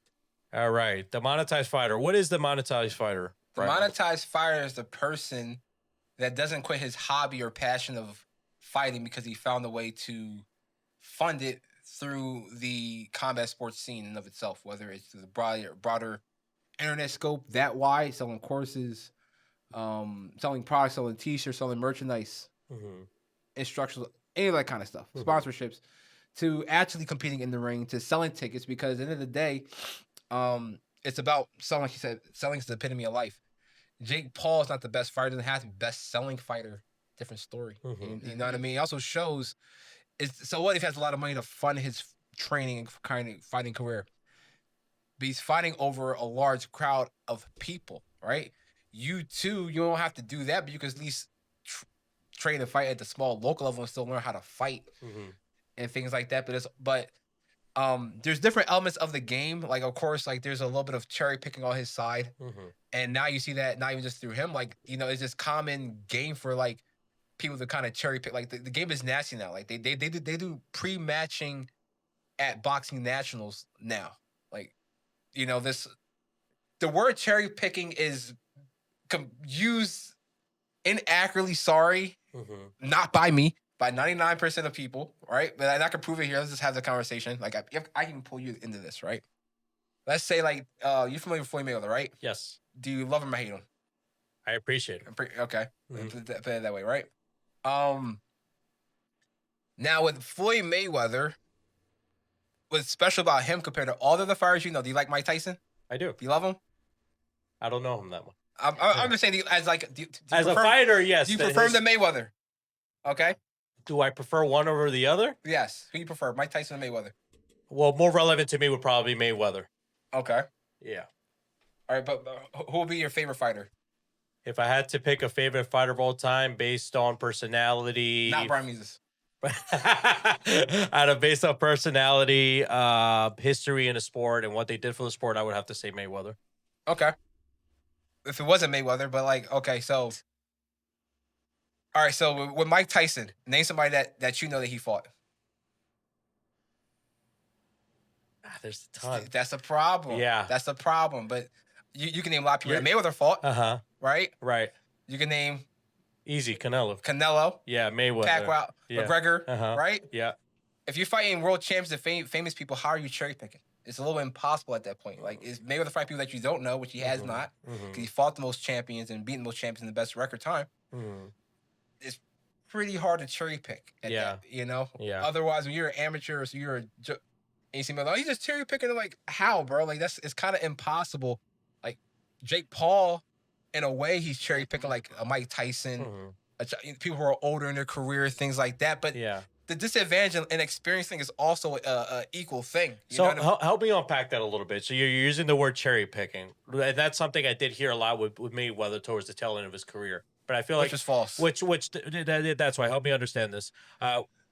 All right, the monetized fighter. What is the monetized fighter? The monetized fighter is the person that doesn't quit his hobby or passion of fighting because he found a way to fund it through the combat sports scene in of itself, whether it's the broader internet scope, that wide, selling courses, selling products, selling t-shirts, selling merchandise, instructional, any of that kind of stuff, sponsorships, to actually competing in the ring, to selling tickets, because at the end of the day, it's about selling. Like you said, selling is the epitome of life. Jake Paul is not the best fighter; doesn't have to be best selling fighter. Different story. You know what I mean? It also shows. So what if he has a lot of money to fund his training and kind of fighting career? But he's fighting over a large crowd of people, right? You too, you don't have to do that, but you can at least train and fight at the small local level and still learn how to fight and things like that. But there's different elements of the game. Like, of course, like there's a little bit of cherry picking on his side. And now you see that not even just through him, like, you know, it's just common game for like people to kind of cherry pick. Like the game is nasty now. Like they do pre-matching at boxing nationals now. Like, you know, the word cherry picking is used inaccurately. Sorry, not by me. By 99% of people, right? But I can prove it here. Let's just have the conversation. Like, I can pull you into this, right? Let's say, like, you're familiar with Floyd Mayweather, right? Yes. Do you love him or hate him? I appreciate it. Okay. Put it that way, right? Now, with Floyd Mayweather, what's special about him compared to all the other fighters you know? Do you like Mike Tyson? I do. Do you love him? I don't know him that much. I'm just saying, as like, as a fighter, yes. Do you prefer him to Mayweather? Okay. Do I prefer one over the other? Yes. Who do you prefer, Mike Tyson or Mayweather? Well, more relevant to me would probably be Mayweather. Okay. Yeah. All right, but who would be your favorite fighter? If I had to pick a favorite fighter of all time based on personality, not Brian Muses. Based on personality, history in the sport, and what they did for the sport, I would have to say Mayweather. Okay. If it wasn't Mayweather, but like, okay, so. All right, so with Mike Tyson, name somebody that you know that he fought. There's a ton. That's a problem. Yeah. That's a problem. But you can name a lot of people that Mayweather fought. Right? Right. You can name... Easy, Canelo. Yeah, Mayweather. Pacquiao. Yeah. McGregor. Right? Yeah. If you're fighting world champs and famous people, how are you cherry picking? It's a little impossible at that point. Like, is Mayweather fighting people that you don't know, which he has not, because he fought the most champions and beaten the most champions in the best record time. It's pretty hard to cherry pick at that, you know? Yeah. Otherwise, when you're an amateur, so you're and you see, oh, he's just cherry picking. Like, how, bro? Like, it's kind of impossible. Like, Jake Paul, in a way, he's cherry picking like a Mike Tyson, people who are older in their career, things like that. But the disadvantage and experience thing is also a equal thing. You know what I mean? Help me unpack that a little bit. So you're using the word cherry picking. And that's something I did hear a lot with Mayweather towards the tail end of his career. But I feel which is false. That's why. Help me understand this.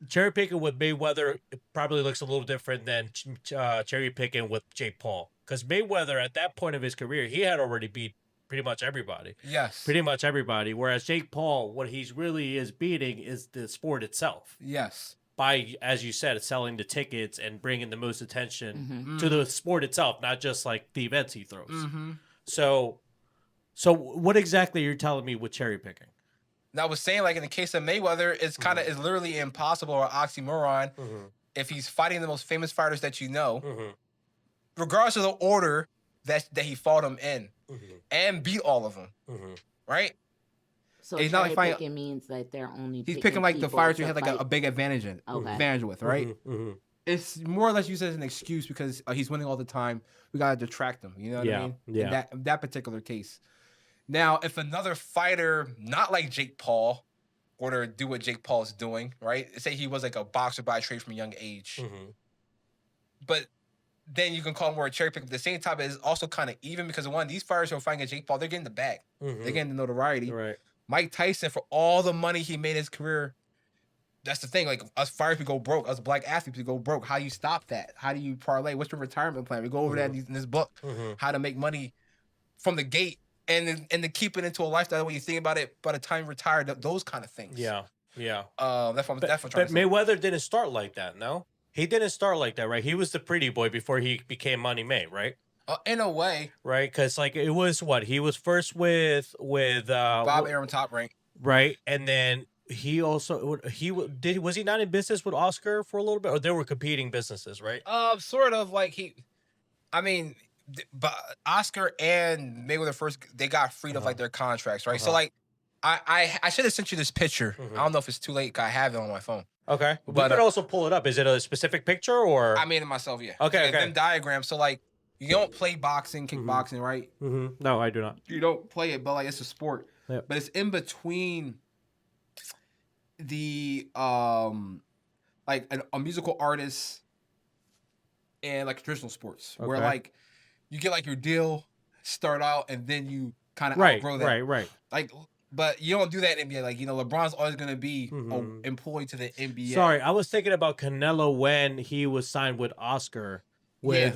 Cherry picking with Mayweather probably looks a little different than cherry picking with Jake Paul, because Mayweather at that point of his career, he had already beat pretty much everybody. Yes. Pretty much everybody. Whereas Jake Paul, what he's really is beating is the sport itself. Yes. By, as you said, selling the tickets and bringing the most attention to the sport itself, not just like the events he throws. So what exactly you're telling me with cherry picking? Now, I was saying, like, in the case of Mayweather, it's kind of is literally impossible or oxymoron if he's fighting the most famous fighters that you know, regardless of the order that he fought them in, and beat all of them, right? So it's cherry not like picking means that they're only he's picking like the people fighters to who have like fight. a big advantage with, right? it's more or less used as an excuse because he's winning all the time. We gotta detract him. You know what I mean? Yeah. In that particular case. Now, if another fighter, not like Jake Paul, were to do what Jake Paul is doing, right? Say he was like a boxer by trade from a young age, but then you can call him more a cherry pick. At the same time, it's also kind of even because one, these fighters who are fighting at Jake Paul, they're getting the bag. They're getting the notoriety. Right. Mike Tyson, for all the money he made in his career, that's the thing. Like, us fighters, we go broke. Us black athletes, we go broke. How do you stop that? How do you parlay? What's your retirement plan? We go over that in this book, how to make money from the gate and then keep it into a lifestyle when you think about it by the time you retire, those kind of things. Yeah. That's what I'm trying to say. Mayweather didn't start like that, no? He didn't start like that, right? He was the pretty boy before he became Money May, right? In a way. Right? Because, like, it was what? He was first with Bob Arum, Top Rank. Right? And then he also was he not in business with Oscar for a little bit, or they were competing businesses, right? Sort of like but Oscar and Mayweather first, they got freed of like their contracts, right? So like, I should have sent you this picture. I don't know if it's too late. 'Cause I have it on my phone. Okay, But, we could also pull it up. Is it a specific picture or? I made it myself. Yeah. Okay. Them diagrams. So like, you don't play boxing, kickboxing, right? No, I do not. You don't play it, but like it's a sport. Yep. But it's in between the like a musical artist and like traditional sports, where Okay. like you get like your deal, start out, and then you kind of Right, outgrow that. right. Like, but you don't do that in NBA. Like, you know, LeBron's always gonna be employed to the NBA. Sorry, I was thinking about Canelo when he was signed with Oscar with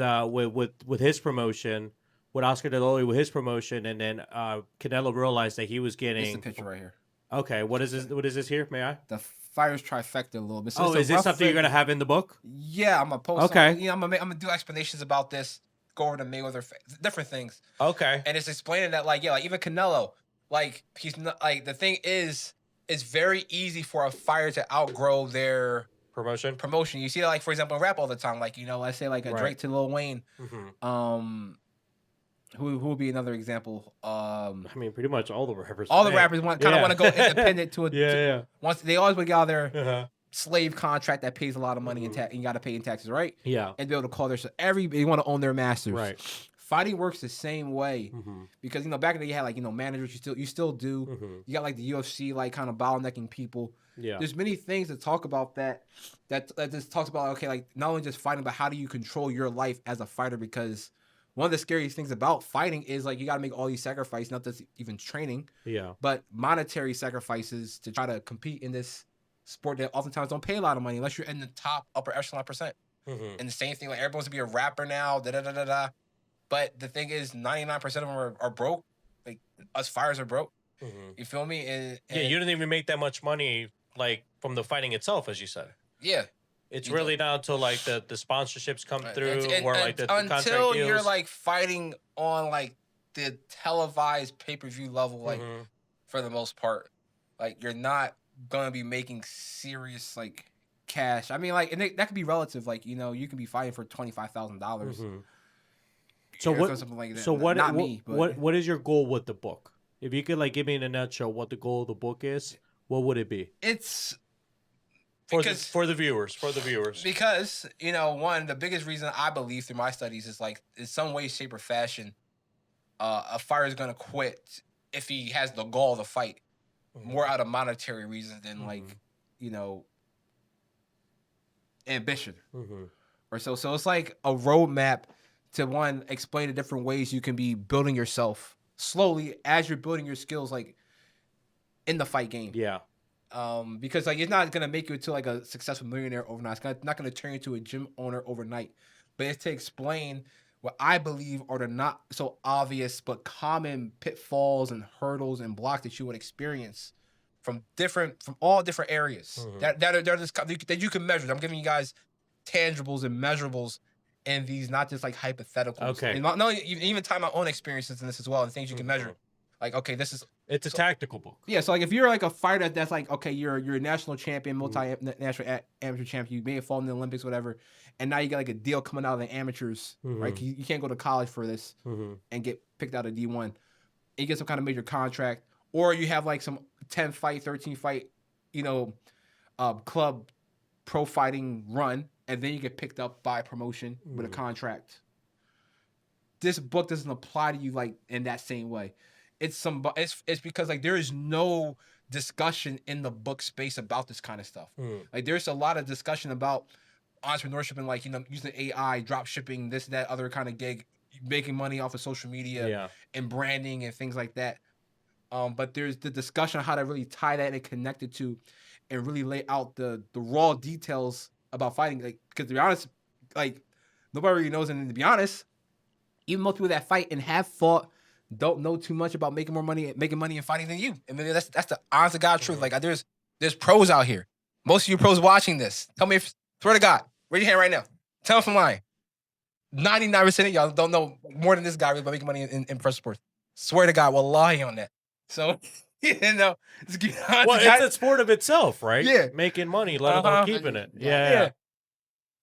his promotion, with Oscar De La Hoya with his promotion, and then Canelo realized that he was getting. It's the picture right here. Okay, what is this? What is this here? May I? The Fighters trifecta a little bit. So Oh, it's a is this rough something you're gonna have in the book? Yeah, I'm gonna post. Okay. Something. You know, I'm gonna do explanations about this. Go over to Mayweather, different things. Okay. And it's explaining that, like, yeah, like even Canelo, like he's not like the thing is, it's very easy for a fighter to outgrow their promotion. You see that, like, for example, in rap all the time. Like, you know, let's say like a Drake to Lil Wayne. Who would be another example? I mean, pretty much all the rappers. All the rappers want to go independent to a yeah. Once they always want to get out of their slave contract that pays a lot of money and you got to pay in taxes, right? Yeah. And be able to call they want to own their masters. Right. Fighting works the same way because, you know, back in the day you had like, you know, managers. You still do. You got like the UFC like kind of bottlenecking people. Yeah. There's many things to talk about that just talks about, okay, like not only just fighting, but how do you control your life as a fighter? Because one of the scariest things about fighting is like you got to make all these sacrifices, not just even training, but monetary sacrifices to try to compete in this sport that oftentimes don't pay a lot of money unless you're in the top upper echelon percent. And the same thing, like everyone's to be a rapper now, But the thing is, 99% of them are broke. Like us fighters are broke. You feel me? And you didn't even make that much money, like from the fighting itself, as you said. Yeah. It's really down until like the sponsorships come through, or like the contract until deals. you're like fighting on like the televised pay-per-view level, like for the most part, like you're not gonna be making serious like cash. I mean, like, and that could be relative. Like, you know, you can be fighting for $25,000. So what? Something like that. So what is your goal with the book? If you could like give me in a nutshell what the goal of the book is, what would it be? It's for the viewers. Because, you know, one, the biggest reason I believe through my studies is like in some way, shape, or fashion, a fighter is gonna quit if he has the gall to fight more out of monetary reasons than like, you know, ambition. Or so it's like a roadmap to, one, explain the different ways you can be building yourself slowly as you're building your skills, like in the fight game. Yeah. Because like it's not gonna make you into like a successful millionaire overnight. It's not gonna turn you into a gym owner overnight. But it's to explain what I believe are the not so obvious but common pitfalls and hurdles and blocks that you would experience from all different areas that you can measure. I'm giving you guys tangibles and measurables in these, not just like hypotheticals. Okay. And no, even time my own experiences in this as well, and things you can measure. Like, okay, it's a tactical book. Yeah, so like if you're like a fighter that's like, okay, you're a national champion, multi-national amateur champion, you may have fallen in the Olympics, whatever, and now you got like a deal coming out of the amateurs, right? You can't go to college for this and get picked out of D1. You get some kind of major contract, or you have like some 10-fight, 13-fight, you know, club pro fighting run, and then you get picked up by a promotion with a Mm. contract. This book doesn't apply to you like in that same way. It's because like there is no discussion in the book space about this kind of stuff. Mm. Like there's a lot of discussion about entrepreneurship and like, you know, using AI, drop shipping, this, that, other kind of gig, making money off of social media Yeah. and branding and things like that. But there's the discussion on how to really tie that and connect it to and really lay out the raw details about fighting. Like, because to be honest, like nobody really knows. And to be honest, even most people that fight and have fought don't know too much about making money and fighting than you. I mean, that's the honest to God truth. Like there's pros out here. Most of you pros watching this, tell me if, swear to God, raise your hand right now. Tell us I'm lying. 99% of y'all don't know more than this guy about making money in pro sports. Swear to God, wallahi on that. So, you know, Well, it's a sport of itself, right? Yeah. Making money, let alone keeping it. Yeah.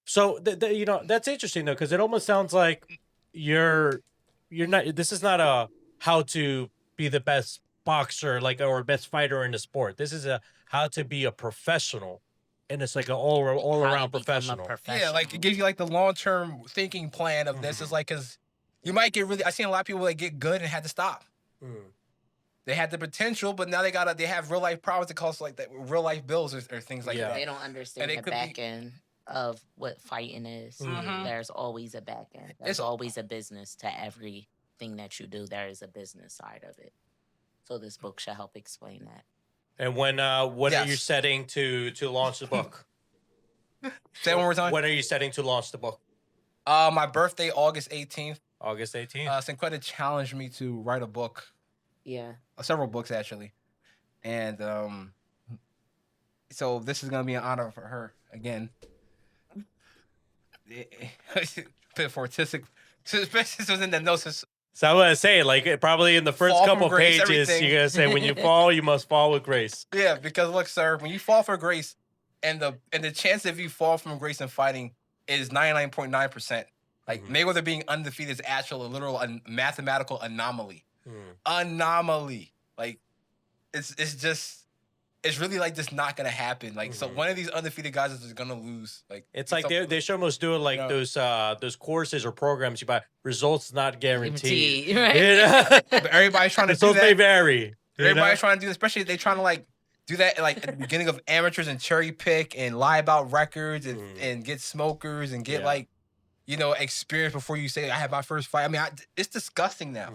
So, you know, that's interesting though, because it almost sounds like you're not. This is not a how to be the best boxer, like or best fighter in the sport. This is a how to be a professional, and it's like an all around professional. Yeah, like it gives you like the long-term thinking plan of this. Is like because you might get really. I've seen a lot of people that get good and had to stop. Mm. They had the potential, but now they have real life problems that cost like that, real life bills or things like that. They don't understand the back end of what fighting is. Mhm. There's always a back end. There's always a business to everything that you do. There is a business side of it. So this book should help explain that. And when are you setting to launch the book? Say it one more time. When are you setting to launch the book? My birthday, August 18th. August 18th. Cinquetta challenged me to write a book. Yeah. Several books actually, and so this is gonna be an honor for her again. Bit for artistic, especially since in the notes. So I want to say, like, probably in the first Fall couple from grace, pages, everything. you're gonna say, "When you fall, you must fall with grace." Yeah, because look, sir, when you fall for grace, and the chance of you fall from grace in fighting is 99.9%. Like Mayweather being undefeated is actual, a literal, mathematical anomaly. Anomaly. Like it's really like just not gonna happen. Like so one of these undefeated guys is just gonna lose. Like it's like they should almost do it like those courses or programs you buy. Results not guaranteed. Right? You know? But everybody's trying to do Results that. may vary. Everybody's trying to do, especially if they trying to like do that like at the beginning of amateurs and cherry pick and lie about records and get smokers and get like, you know, experience before you say I have my first fight. I mean, it's disgusting now.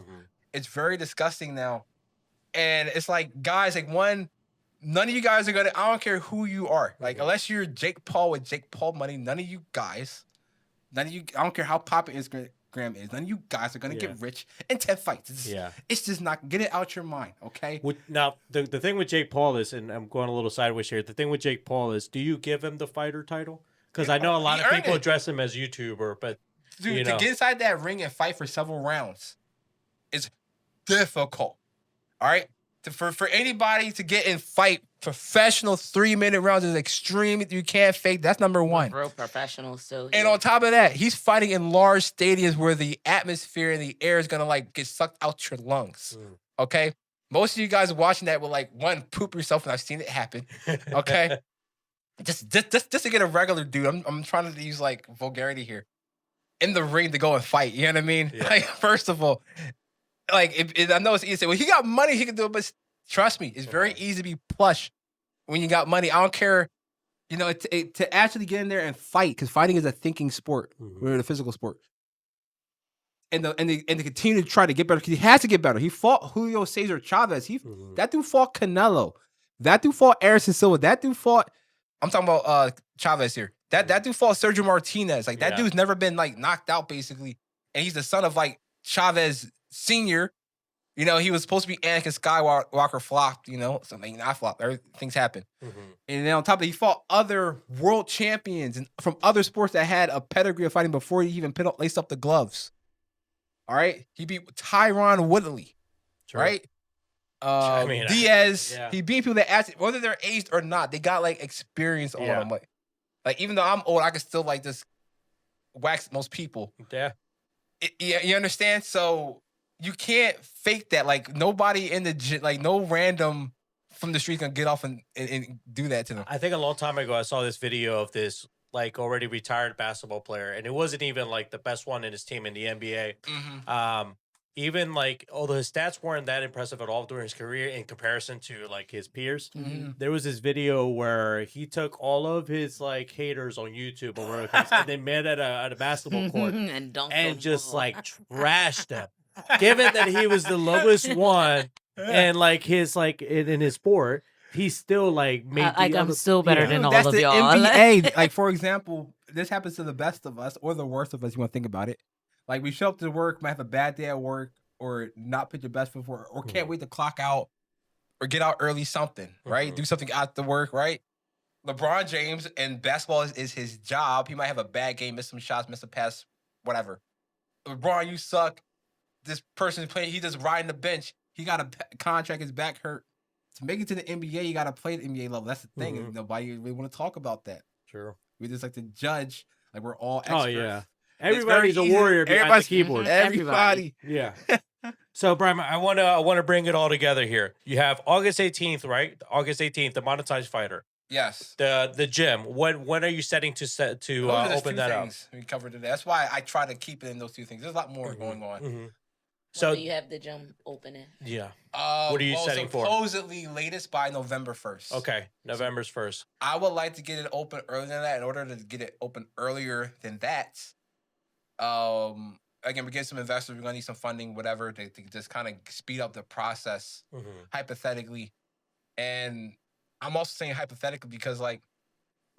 It's very disgusting now. And it's like, guys, like none of you guys are gonna, I don't care who you are. Like, unless you're Jake Paul with Jake Paul money, none of you guys, I don't care how popular Instagram is, none of you guys are gonna get rich in 10 fights. It's just not, get it out your mind, okay? Now, the thing with Jake Paul is, and I'm going a little sideways here, the thing with Jake Paul is, do you give him the fighter title? Because I know a lot of people address him as YouTuber, but dude, you know. To get inside that ring and fight for several rounds is difficult. All right, for anybody to get in fight professional 3-minute rounds is extreme. You can't fake. That's number one. Real professionals too. And on top of that, he's fighting in large stadiums where the atmosphere and the air is gonna like get sucked out your lungs. Okay, most of you guys watching that will like poop yourself, and I've seen it happen. Okay, just to get a regular dude. I'm trying to use like vulgarity here in the ring to go and fight. You know what I mean? Like first of all. Like, I know it's easy to say, well, he got money, he can do it, but trust me, it's very easy to be plush when you got money. I don't care, you know, to actually get in there and fight, because fighting is a thinking sport. We're a physical sport. And to continue to try to get better, because he has to get better. He fought Julio Cesar Chavez. That dude fought Canelo. That dude fought Anderson Silva. That dude fought, I'm talking about Chavez here. That dude fought Sergio Martinez. Like, that dude's never been, like, knocked out, basically. And he's the son of, like, Chavez Senior. You know, he was supposed to be Anakin Skywalker, flopped, you know, something not flopped. Things happen. And then on top of it, he fought other world champions and from other sports that had a pedigree of fighting before he even laced up the gloves. All right. He beat Tyron Woodley. Right? Diaz. He beat people that asked whether they're aged or not. They got like experience on them. Like even though I'm old, I can still like just wax most people. You understand? So you can't fake that. Like nobody in the gym, like no random from the street gonna get off and do that to them. I think a long time ago I saw this video of this like already retired basketball player, and it wasn't even like the best one in his team in the NBA. Even like, although his stats weren't that impressive at all during his career in comparison to like his peers, there was this video where he took all of his like haters on YouTube or whatever, and they met at a basketball court and just like trashed him, given that he was the lowest one and like his like in his sport. He still like made like I'm still better than all That's of the y'all. NBA. Like, for example, this happens to the best of us or the worst of us. You want to think about it? Like, we show up to work, might have a bad day at work, or not put your best foot forward, or can't wait to clock out, or get out early. Something, right? Do something after work, right? LeBron James, and basketball is his job. He might have a bad game, miss some shots, miss a pass, whatever. LeBron, you suck. This person playing, he just riding the bench. He got a contract, his back hurt. To make it to the NBA, you got to play the NBA level. That's the thing. And nobody really want to talk about that. True. We just like to judge. Like, we're all experts. Oh yeah, It's everybody's a very easy. warrior behind the Everybody's- keyboard. Everybody. Yeah. So, Brian, I want to bring it all together here. You have August 18th, right? August 18th, the Monetized Fighter, Yes. the gym. When are you setting to Those are the open two that up? things we covered today. That's why I try to keep it in those two things. There's a lot more going on. So you have the gym opening. yeah. What are you setting for? Supposedly latest by November 1st. Okay, November's 1st. I would like to get it open earlier than that. In order to get it open earlier than that, again, we get some investors. We're gonna need some funding, whatever, to just kind of speed up the process, hypothetically. And I'm also saying hypothetically because, like,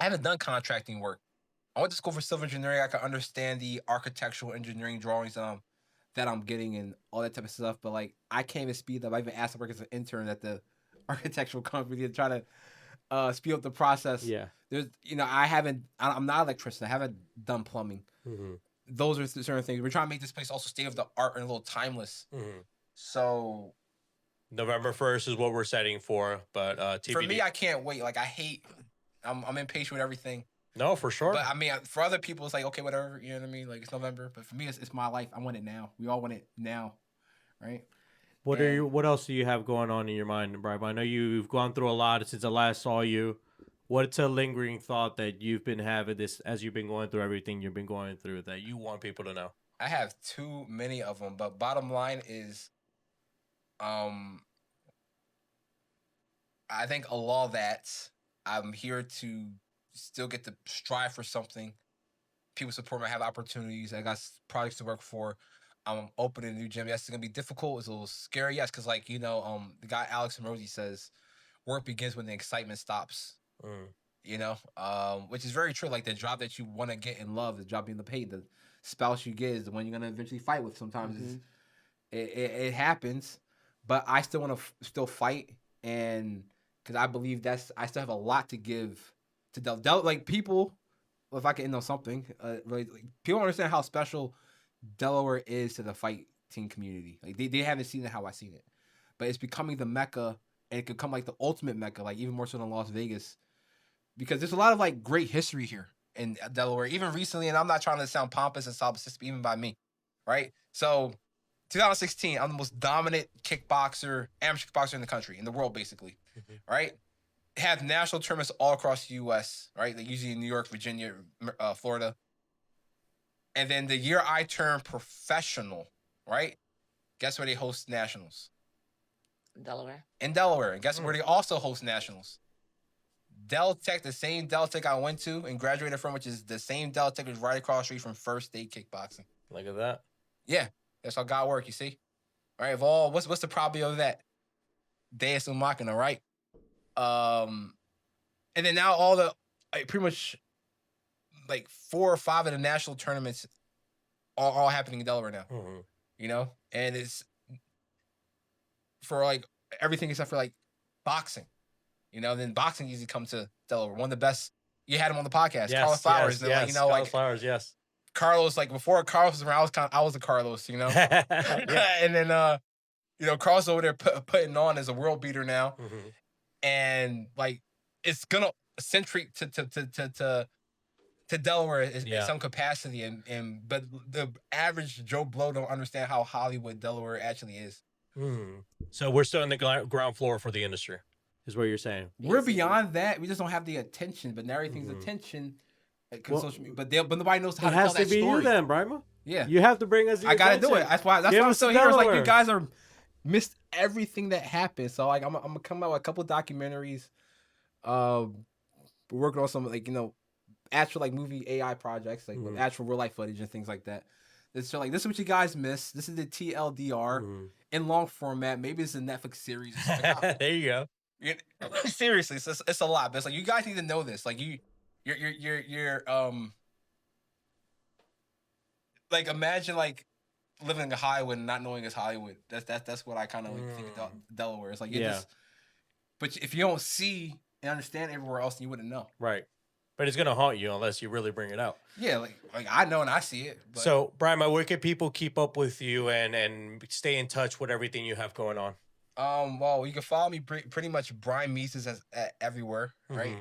I haven't done contracting work. I went to school for civil engineering. I can understand the architectural engineering drawings that I'm getting and all that type of stuff. But, like, I can't even speed up. I even asked to work as an intern at the architectural company to try to speed up the process. Yeah. There's, I'm not an electrician. I haven't done plumbing. Those are certain things. We're trying to make this place also state of the art and a little timeless. So November 1st is what we're setting for, but TBD. for me, I can't wait. Like, I'm impatient with everything. No, for sure. But I mean, for other people, it's like, okay, whatever. You know what I mean? Like, it's November. But for me, it's my life. I want it now. We all want it now, right? What else do you have going on in your mind, Brian? I know you've gone through a lot since I last saw you. What's a lingering thought that you've been having as you've been going through everything you've been going through that you want people to know? I have too many of them, but bottom line is, I think a law that I'm here to still get to strive for something. People support me. I have opportunities. I got projects to work for. I'm opening a new gym. Yes, it's gonna be difficult. It's a little scary. Yes, because the guy Alex and Rosie says, work begins when the excitement stops. Which is very true. Like, the job that you want to get and love, the job being paid, the spouse you get is the one you're gonna eventually fight with. Sometimes it happens, but I still want to still fight, and because I believe I still have a lot to give to like people. If I can end on something, really, like, people don't understand how special Delaware is to the fight team community. Like, they haven't seen it how I seen it, but it's becoming the mecca, and it could come like the ultimate mecca, like even more so than Las Vegas, because there's a lot of like great history here in Delaware, even recently. And I'm not trying to sound pompous and solipsistic, even by me, right? So, 2016, I'm the most dominant amateur kickboxer in the country, in the world, basically, right? Have national tournaments all across the U.S., right? Like, usually in New York, Virginia, Florida. And then the year I turned professional, right? Guess where they host nationals? Delaware. In Delaware. And guess where they also host nationals? Del Tech, the same Del Tech I went to and graduated from, which is the same Del Tech is right across the street from First State Kickboxing. Look at that. Yeah, that's how God works, you see? All right, what's the probability of that? Deus Ex Machina, right? And then now all the, pretty much, like 4 or 5 of the national tournaments are all happening in Delaware now. And it's for like everything except for like boxing. Then boxing usually comes to Delaware. One of the best. You had him on the podcast, Yes, Carlos Flowers. yes, Carlos Flowers, yes. Carlos, like before Carlos was around, I was a Carlos, Yeah. And then Carlos over there putting on as a world beater now, and like it's gonna centric to Delaware in some capacity, but the average Joe Blow don't understand how Hollywood Delaware actually is. So we're still in the ground floor for the industry, is what you're saying. We're beyond that. We just don't have the attention, but now everything's attention Like, Well, social media, but nobody knows how It to tell has to that be you story. then, Brima. Yeah, You have to bring us. The I gotta do it. attention. That's why Give I'm us still the here. It's like you Delaware. guys are missed everything that happened. So like I'm gonna come out with a couple documentaries. We're working on some actual like movie AI projects like with actual real life footage and things like that. So like this is what you guys missed. This is the TLDR in long format. Maybe it's a Netflix series. Or something. There you go. Seriously, it's a lot. But it's like you guys need to know this. Like you're like imagine like living in Hollywood and not knowing it's Hollywood. That's what I kind of like think of Delaware. It's like but if you don't see and understand everywhere else, then you wouldn't know. Right. But it's gonna haunt you unless you really bring it out. Yeah, like I know and I see it. But... So, Brima, where can people keep up with you and stay in touch with everything you have going on? Well, you can follow me pretty much Brian Mises everywhere, right?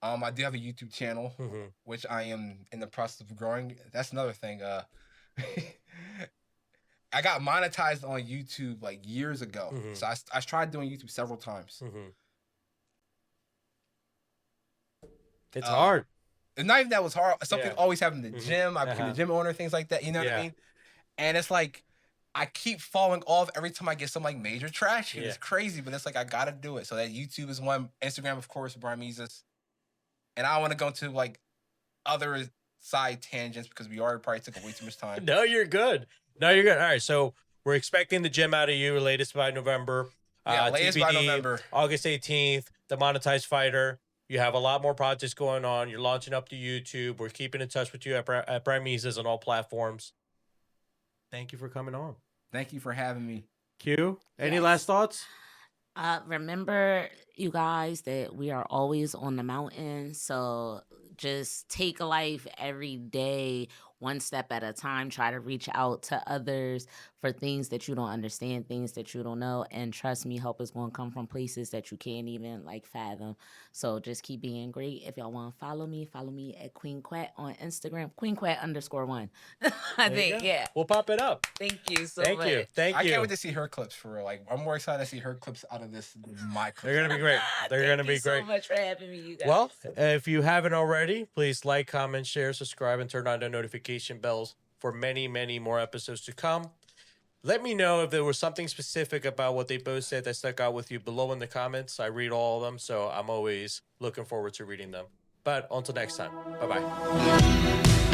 I do have a YouTube channel, which I am in the process of growing. That's another thing. I got monetized on YouTube like years ago, so I tried doing YouTube several times. It's hard. It's not even that was hard. Something always happened in the gym. I became the gym owner, things like that. You know what I mean? And it's like I keep falling off every time I get some like major traction. It's crazy, but it's like I gotta do it. So that YouTube is one. Instagram, of course, Brian Mises. And I want to go into like other side tangents because we already probably took way too much time. No, you're good. No, you're good. All right, so we're expecting the gym out of you, latest by November. Latest by November. August 18th, the Monetized Fighter. You have a lot more projects going on. You're launching up to YouTube. We're keeping in touch with you at Brian Mises on all platforms. Thank you for coming on. Thank you for having me. Q, any last thoughts? Remember, you guys, that we are always on the mountain. So just take life every day, one step at a time. Try to reach out to others for things that you don't understand, things that you don't know. And trust me, help is going to come from places that you can't even like fathom. So just keep being great. If y'all want to follow me at Queen Quet on Instagram, QueenQuet_1. I think, We'll pop it up. Thank you so Thank much. you. Thank you. I can't wait to see her clips for real. Like, I'm more excited to see her clips out of this than my clips. They're going to be great. They're going to be great. Thank you so much for having me, you guys. Well, if you haven't already, please like, comment, share, subscribe, and turn on the notification bells for many, many more episodes to come. Let me know if there was something specific about what they both said that stuck out with you below in the comments. I read all of them, so I'm always looking forward to reading them. But until next time, bye-bye.